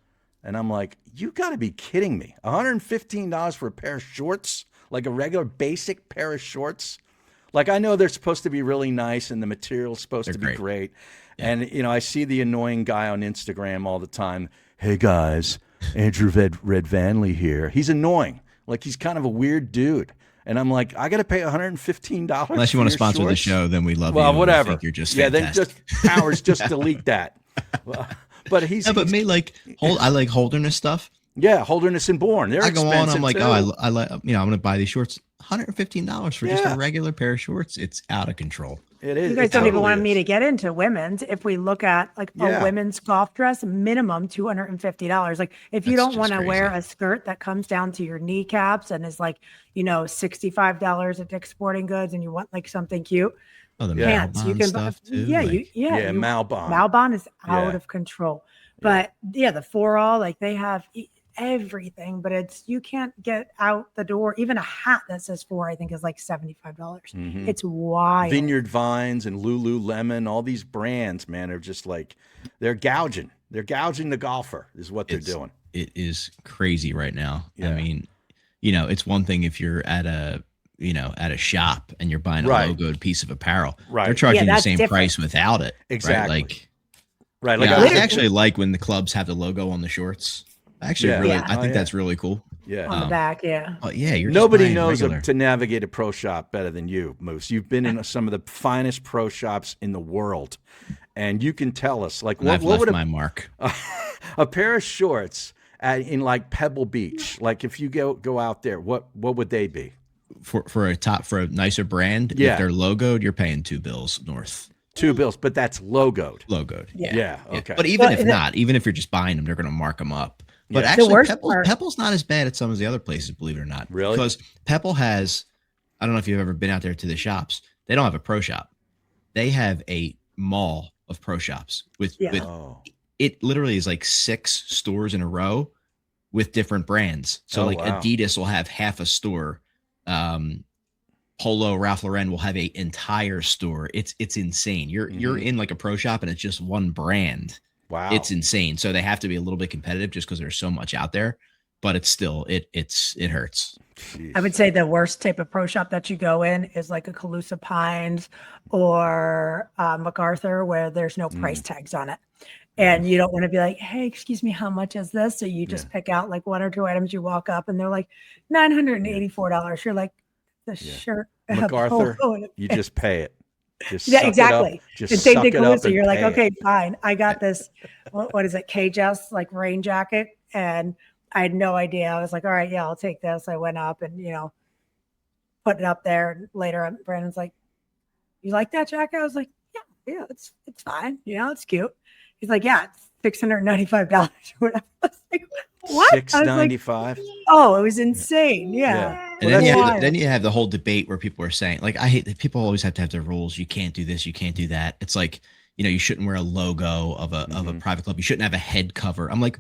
And I'm like, you got to be kidding me. $115 for a pair of shorts, like a regular basic pair of shorts. Like, I know they're supposed to be really nice and the material's supposed to be great. Yeah. And, you know, I see the annoying guy on Instagram all the time. Hey, guys, Andrew Red Vanley here. He's annoying. Like, he's kind of a weird dude. And I'm like, I got to pay $115. Unless you want to sponsor the show, then we love you. Well, whatever. I think you're just fantastic. Then just Powers, just delete that. But but me, like, I like Holderness stuff. Yeah, Holderness and Bourne. They're expensive. I go on, I'm like, too. I like, you know, I'm going to buy these shorts. $115 for just a regular pair of shorts. It's out of control. It is. You guys don't even want me to get into women's. If we look at like a women's golf dress, minimum $250. Like if you don't want to wear a skirt that comes down to your kneecaps and is like, you know, $65 at Dick's Sporting Goods, and you want like something cute. Oh, the pants. You can stuff too. Malbon. Malbon is out of control. But the 4-all, like they have everything, but you can't get out the door. Even a hat that says 4, I think, is like $75. Mm-hmm. It's wild. Vineyard Vines and Lululemon, all these brands, man, are just like, they're gouging. They're gouging the golfer is what they're doing. It is crazy right now. Yeah. I mean, you know, it's one thing if you're at a shop and you're buying a logoed piece of apparel. Right. They're charging the same price without it. Exactly. Right. Like I actually like when the clubs have the logo on the shorts. Actually, I think that's really cool. Yeah. On the back, Oh, yeah. Nobody knows to navigate a pro shop better than you, Moose. You've been in some of the finest pro shops in the world, and you can tell us, like, what would my mark? A pair of shorts in like Pebble Beach, like if you go out there, what would they be? For a nicer brand, if they're logoed, you're paying $2 north. $2, but that's logoed. Yeah. Okay. But even if you're just buying them, they're going to mark them up. But actually, Pebble's not as bad at some of the other places, believe it or not. Really? Because Pebble has, I don't know if you've ever been out there to the shops. They don't have a pro shop. They have a mall of pro shops with it literally is like 6 stores in a row with different brands. So Adidas will have half a store. Polo, Ralph Lauren will have an entire store. It's insane. You're in like a pro shop and it's just one brand. Wow. It's insane. So they have to be a little bit competitive just because there's so much out there, but it's still, it hurts. Jeez. I would say the worst type of pro shop that you go in is like a Calusa Pines or MacArthur, where there's no price tags on it. And you don't want to be like, hey, excuse me, how much is this? So you just pick out like 1 or 2 items. You walk up and they're like $984. You're like, the shirt. MacArthur, you just pay it. Exactly. And same thing Calusa. You're like, okay, fine. I got this. What is it? KJS like rain jacket. And I had no idea. I was like, all right, I'll take this. I went up and, put it up there. And later Brandon's like, you like that jacket? I was like, yeah, it's fine. It's cute. He's like, yeah, it's $695 or whatever. I was like, what? $695. Like, oh, it was insane. Yeah. And then you have the whole debate where people are saying, like, I hate that people always have to have their rules. You can't do this. You can't do that. It's like, you shouldn't wear a logo of a private club. You shouldn't have a head cover. I'm like,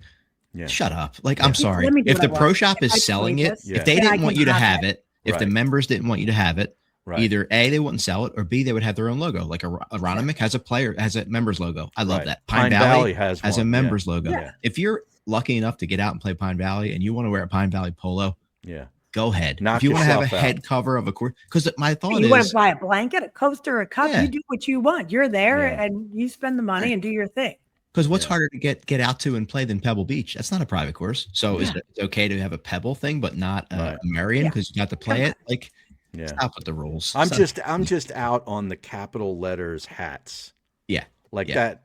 shut up. Like, I'm sorry. If the pro shop is selling it, if they didn't want you to have it, if the members didn't want you to have it, either A, they wouldn't sell it, or B, they would have their own logo. Like Aronimik has a members logo. I love that. Pine Valley has a members logo. Yeah. If you're lucky enough to get out and play Pine Valley and you want to wear a Pine Valley polo, go ahead. If you want to have a head cover of a course, because my thought is, you want to buy a blanket, a coaster, a cup, you do what you want. You're there and you spend the money and do your thing. Because what's harder to get out to and play than Pebble Beach? That's not a private course. So is it okay to have a Pebble thing, but not a Marion because you got to play it? Like, stop with the rules. I'm just out on the capital letters hats. Yeah, that.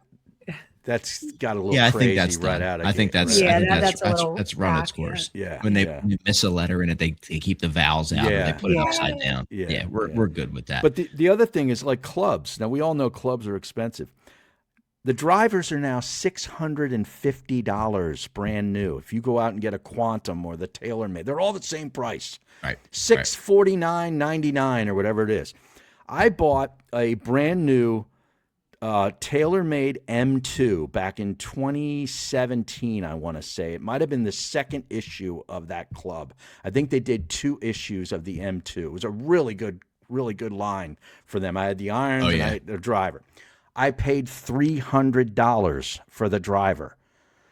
That's got a little crazy out of I think that's run its course. Yeah. When they miss a letter in it, they keep the vowels out and they put it upside down. Yeah, we're good with that. But the other thing is like clubs. Now we all know clubs are expensive. The drivers are now $650 brand new. If you go out and get a Quantum or the TaylorMade, they're all the same price. Right. $649.99 or whatever it is. I bought a brand new TaylorMade M2 back in 2017, I want to say. It might have been the second issue of that club. I think they did 2 issues of the M2. It was a really good line for them. I had the irons and I had the driver. I paid $300 for the driver.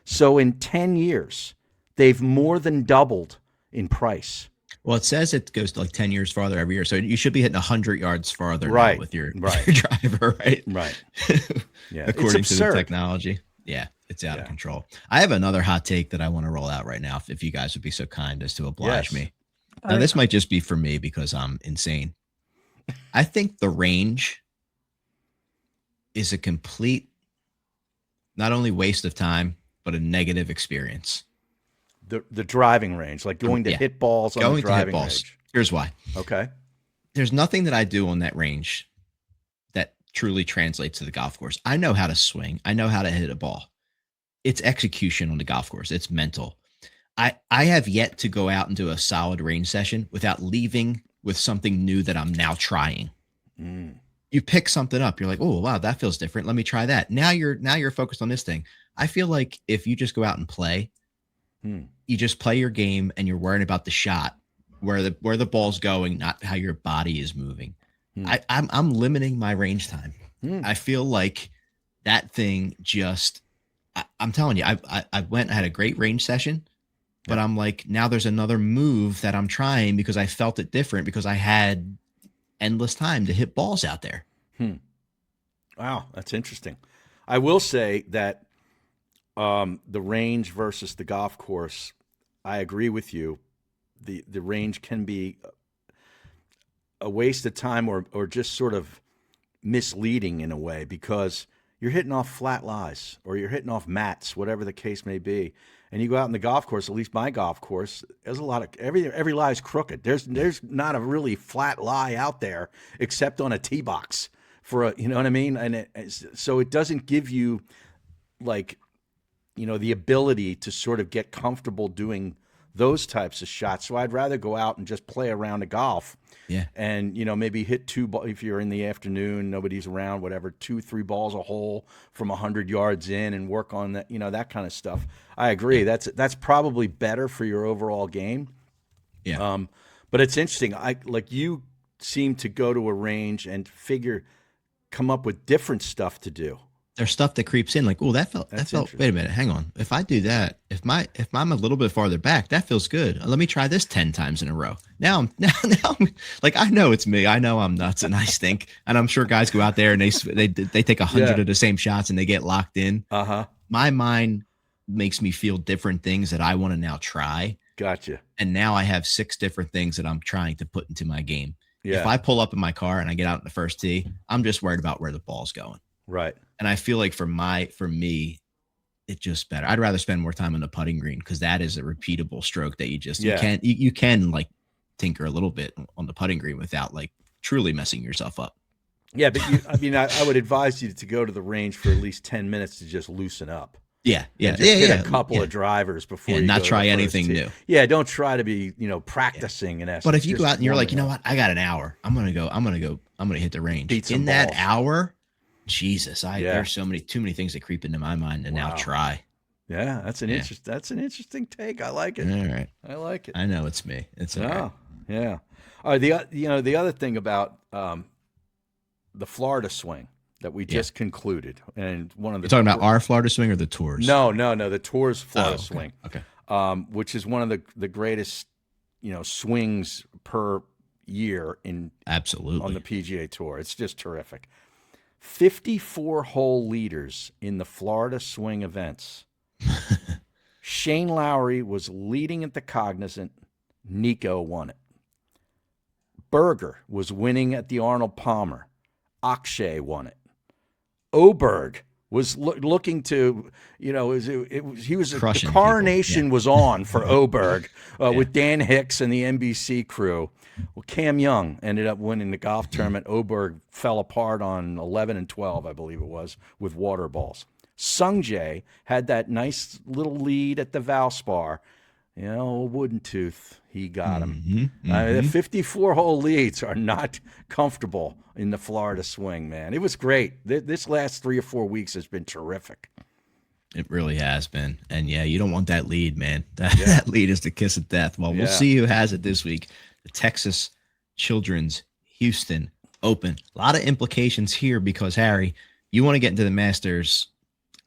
So in 10 years, they've more than doubled in price. Well, it says it goes to like 10 years farther every year. So you should be hitting 100 yards farther Right. now with your, Right. your driver, right? Right. Yeah. According It's to the absurd. technology. Yeah, it's out of Yeah. control. I have another hot take that I want to roll out right now, if you guys would be so kind as to oblige Yes. me. Now, this might just be for me because I'm insane. I think the range is a complete, not only waste of time, but a negative experience. The driving range, like going to Yeah. hit balls on Going the to hit driving balls. range. Here's why. Okay. There's nothing that I do on that range that truly translates to the golf course. I know how to swing. I know how to hit a ball. It's execution on the golf course. It's mental. I have yet to go out and do a solid range session without leaving with something new that I'm now trying. Mm. You pick something up. You're like, oh, wow, that feels different. Let me try that. Now you're focused on this thing. I feel like if you just go out and play, you just play your game and you're worrying about the shot, where the ball's going, not how your body is moving. I'm limiting my range time. I feel like that thing just, I'm telling you, I went and had a great range session, but I'm like, now there's another move that I'm trying because I felt it different because I had endless time to hit balls out there. Wow, that's interesting. I will say that the range versus the golf course, I agree with you. The range can be a waste of time or just sort of misleading in a way because you're hitting off flat lies or you're hitting off mats, whatever the case may be. And you go out in the golf course, at least my golf course, there's a lot of every lie is crooked. There's not a really flat lie out there except on a tee box for a, you know what I mean? And so it doesn't give you like, you know, the ability to sort of get comfortable doing those types of shots. So I'd rather go out and just play around the golf. Yeah. And, you know, maybe hit two, if you're in the afternoon, nobody's around, whatever, 2-3 balls a hole from 100 yards in and work on that, you know, that kind of stuff. I agree. That's probably better for your overall game. Yeah. But it's interesting. You seem to go to a range and come up with different stuff to do. There's stuff that creeps in like, oh, that felt, wait a minute, hang on. If I do that, if I'm a little bit farther back, that feels good. Let me try this 10 times in a row. Now I'm like, I know it's me. I know I'm nuts and I stink. And I'm sure guys go out there and they take 100 of the same shots and they get locked in. My mind makes me feel different things that I want to now try. Gotcha. And now I have 6 different things that I'm trying to put into my game. Yeah. If I pull up in my car and I get out in the first tee, I'm just worried about where the ball's going. Right. And I feel like for me, it's just better. I'd rather spend more time on the putting green because that is a repeatable stroke that you can like tinker a little bit on the putting green without like truly messing yourself up. Yeah, but I would advise you to go to the range for at least 10 minutes to just loosen up. Yeah, Just hit a couple of drivers before you not go try to the anything first tee. new. Yeah, don't try to be, practicing in essence. But if you go Just out and you're like, you know warming what, I got an hour. I'm gonna hit the range. Beat some in that balls. hour. Jesus, there's too many things that creep into my mind to now try. Yeah, that's an interesting take. I like it. All right, I like it. I know it's me. It's all right. Yeah. All right, the other thing about the Florida swing that we just concluded, and one of the You're talking about our Florida swing or the tours? No, the tours Florida okay. swing. Okay. Which is one of the greatest, swings per year Absolutely on the PGA Tour. It's just terrific. 54 hole leaders in the Florida swing events. Shane Lowry was leading at the Cognizant. Nico won it. Berger was winning at the Arnold Palmer. Akshay won it. Oberg was looking to, the coronation was on for Oberg with Dan Hicks and the NBC crew. Well, Cam Young ended up winning the golf tournament. Oberg fell apart on 11 and 12, I believe it was, with water balls. Sungjae had that nice little lead at the Valspar. Wooden tooth, he got him. The 54-hole leads are not comfortable in the Florida swing, man. It was great. This last 3 or 4 weeks has been terrific. It really has been. And, you don't want that lead, man. That lead is the kiss of death. Well, we'll see who has it this week. The Texas Children's Houston Open. A lot of implications here because, Harry, you want to get into the Masters,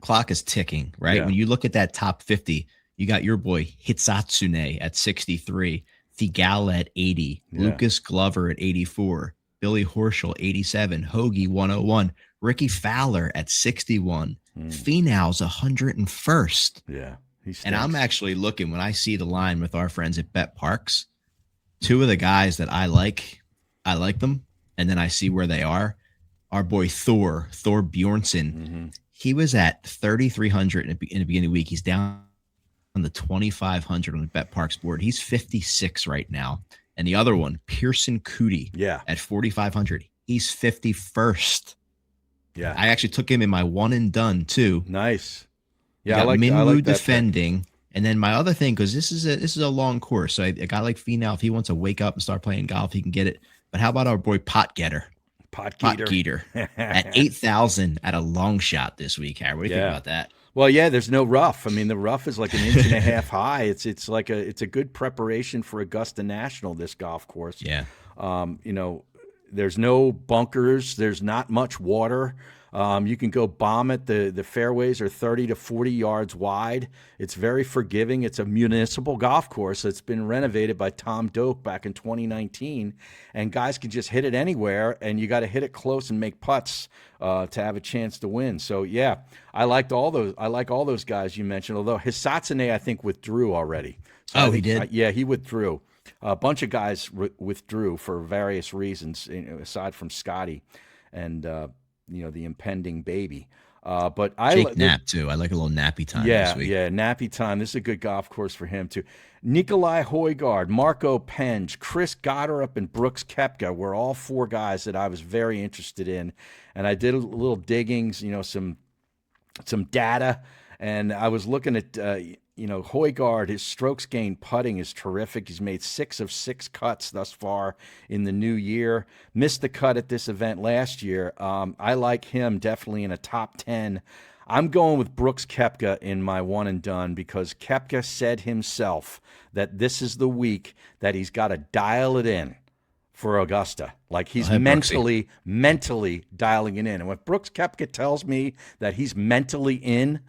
clock is ticking, right? Yeah. When you look at that top 50, you got your boy Hitsatsune at 63, Thigala at 80, Lucas Glover at 84, Billy Horschel 87, Hoagie 101, Ricky Fowler at 61, Finau's 101st. Yeah. And I'm actually looking, when I see the line with our friends at BetParx, two of the guys that I like them, and then I see where they are. Our boy Thor Bjornsson, he was at 3,300 in the beginning of the week. He's down on the 2,500 on the BetParx board. He's 56 right now. And the other one, Pearson Cootie, at 4,500. He's 51st. Yeah. I actually took him in my one and done too. Nice. Yeah, I like Minwoo that defending. Pick. And then my other thing, because this is a long course. So a guy like Finau, if he wants to wake up and start playing golf, he can get it. But how about our boy Pot Getter at 8,000 at a long shot this week, Harry? What do you think about that? Well, yeah, there's no rough. I mean, the rough is like an inch and a half high. It's a good preparation for Augusta National, this golf course. Yeah. There's no bunkers. There's not much water. You can go bomb it. The fairways are 30 to 40 yards wide. It's very forgiving. It's a municipal golf course that's been renovated by Tom Doak back in 2019, and guys can just hit it anywhere, and you got to hit it close and make putts to have a chance to win. So yeah, I like all those guys you mentioned, although Hisatsune I think withdrew already. So he did? Yeah, he withdrew. A bunch of guys withdrew for various reasons, aside from Scotty and the impending baby. But Jake Knapp too. I like a little nappy time this week. Yeah, nappy time. This is a good golf course for him too. Nikolai Højgaard, Marco Penge, Chris Gotterup, and Brooks Koepka were all four guys that I was very interested in, and I did a little diggings, some data, and I was looking at Højgaard, his strokes gained putting is terrific. He's made 6 of 6 cuts thus far in the new year. Missed the cut at this event last year. I like him definitely in a top 10. I'm going with Brooks Koepka in my one and done because Koepka said himself that this is the week that he's got to dial it in for Augusta. Like he's mentally dialing it in. And when Brooks Koepka tells me that he's mentally in,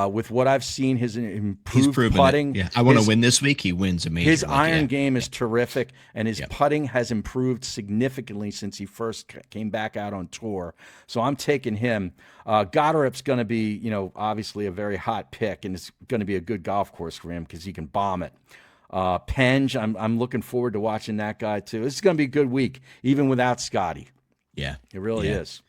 with what I've seen, his improved putting. Yeah, I want to win this week. He wins amazing. His iron game is terrific, and his putting has improved significantly since he first came back out on tour. So I'm taking him. Gotterup's going to be, obviously a very hot pick, and it's going to be a good golf course for him because he can bomb it. Penge, I'm looking forward to watching that guy too. This is going to be a good week, even without Scotty. Yeah, it really is.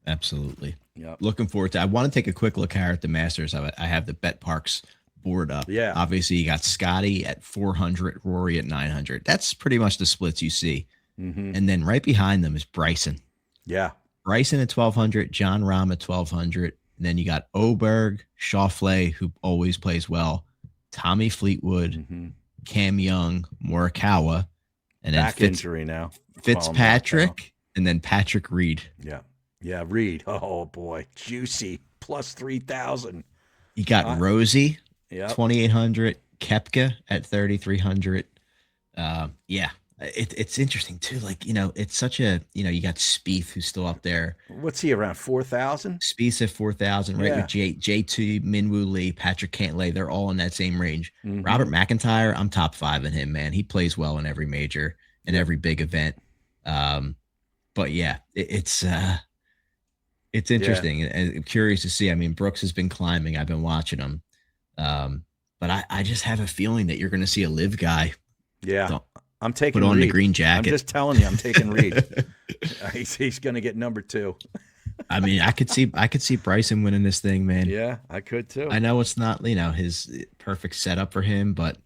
Absolutely. Yep. Looking forward to. I want to take a quick look here at the Masters. I have the BetParx board up. Yeah. Obviously, you got Scotty at 400, Rory at 900. That's pretty much the splits you see. Mm-hmm. And then right behind them is Bryson. Yeah. Bryson at 1,200, John Rahm at 1,200. And then you got Oberg, Schauffele, who always plays well, Tommy Fleetwood, Cam Young, Morikawa, and then injury now. Fitzpatrick, and then Patrick Reed. Yeah. Yeah, Reed. Oh, boy. Juicy. Plus 3,000. You got Rosie, 2,800. Koepka at 3,300. It's interesting, too. Like, it's such a, you got Spieth, who's still up there. What's he, around 4,000? Spieth at 4,000, right? With J2, Minwoo Lee, Patrick Cantlay. They're all in that same range. Mm-hmm. Robert McIntyre, I'm top 5 in him, man. He plays well in every major and every big event. But, yeah, it's interesting and I'm curious to see. I mean, Brooks has been climbing. I've been watching him. But I just have a feeling that you're going to see a live guy. Yeah. I'm taking put on Reed. The green jacket. I'm just telling you, I'm taking Reed. He's going to get number 2. I mean, I could see Bryson winning this thing, man. Yeah, I could too. I know it's not, his perfect setup for him, but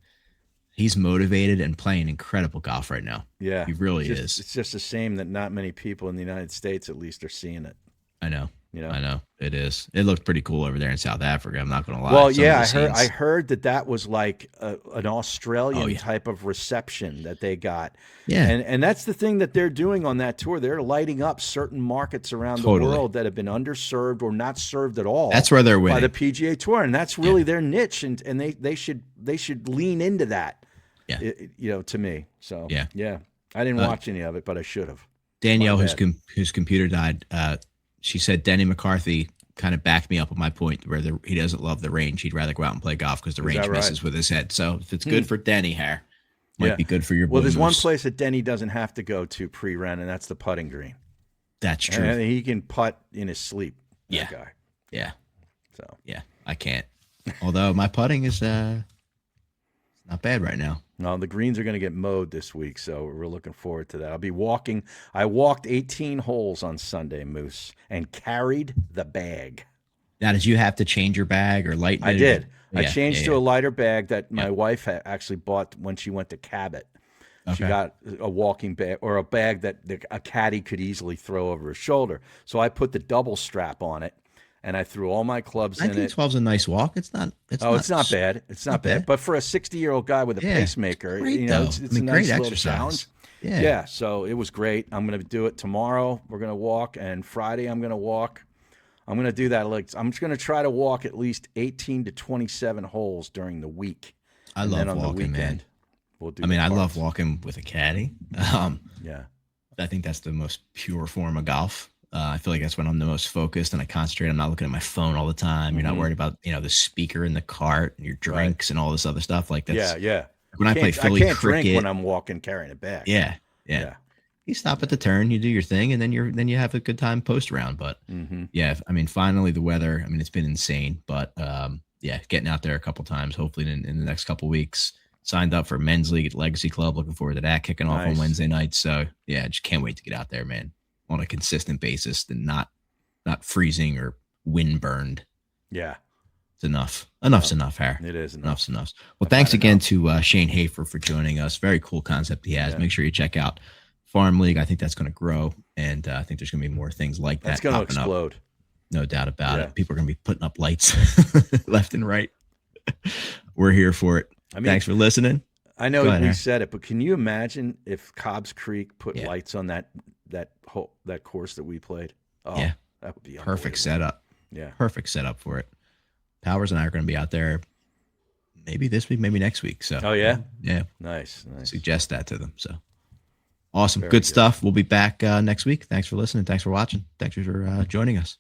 he's motivated and playing incredible golf right now. Yeah. He really is. It's just a shame that not many people in the United States, at least, are seeing it. I know. I know it is. It looked pretty cool over there in South Africa. I'm not going to lie. Well, yeah, I heard that was like an Australian type of reception that they got. Yeah, and that's the thing that they're doing on that tour. They're lighting up certain markets around the world that have been underserved or not served at all. That's where they're winning by the PGA Tour, and that's really their niche. And they should lean into that. Yeah, to me. So yeah. I didn't watch any of it, but I should have. Danielle, whose computer died. she said Denny McCarthy kind of backed me up on my point where he doesn't love the range. He'd rather go out and play golf because the range messes with his head. So if it's good for Denny, Hare, might be good for your boy. Well, there's one Moose. place that Denny doesn't have to go to pre-run, and that's the putting green. That's true. And he can putt in his sleep. That guy. Yeah. So yeah, I can't. Although my putting is not bad right now. No, the greens are going to get mowed this week, so we're looking forward to that. I'll be walking. I walked 18 holes on Sunday, Moose, and carried the bag. Now, did you have to change your bag or lighten it? I did. Yeah, I changed to a lighter bag that my wife had actually bought when she went to Cabot. She got a walking bag or a bag that a caddy could easily throw over his shoulder. So I put the double strap on it, and I threw all my clubs in it. 1912's a nice walk. It's not bad. It's not bad. But for a 60-year-old guy with a pacemaker, great, it's a nice great little challenge. Yeah. So it was great. I'm going to do it tomorrow. We're going to walk, and Friday I'm going to walk. I'm going to do that. I'm just going to try to walk at least 18 to 27 holes during the week. I love walking, man. We'll do I love walking with a caddy. Yeah. I think that's the most pure form of golf. I feel like that's when I'm the most focused and I concentrate. I'm not looking at my phone all the time. You're not worried about, the speaker in the cart and your drinks and all this other stuff. Like that's when I play Philly cricket. Drink when I'm walking carrying it back. Yeah. You stop at the turn, you do your thing, and then you have a good time post round. But finally the weather. It's been insane. But getting out there a couple times, hopefully in the next couple weeks. Signed up for men's league at Legacy Club. Looking forward to that kicking off on Wednesday night. So just can't wait to get out there, man, on a consistent basis and not freezing or wind burned. Yeah. It's enough. Enough's enough, Hare. It is Enough's enough. Well, thanks again to Shane Hafer for joining us. Very cool concept he has. Make sure you check out Farm League. I think that's going to grow. And I think there's going to be more things like that. It's going to explode. No doubt about it. People are going to be putting up lights left and right. We're here for it. Thanks for listening. I know we said it, but can you imagine if Cobbs Creek put lights on that course that we played? Oh, that would be perfect setup. Yeah, perfect setup for it. Powers and I are going to be out there maybe this week, maybe next week. So nice. Suggest that to them. So awesome, good stuff. We'll be back next week. Thanks for listening. Thanks for watching. Thanks for joining us.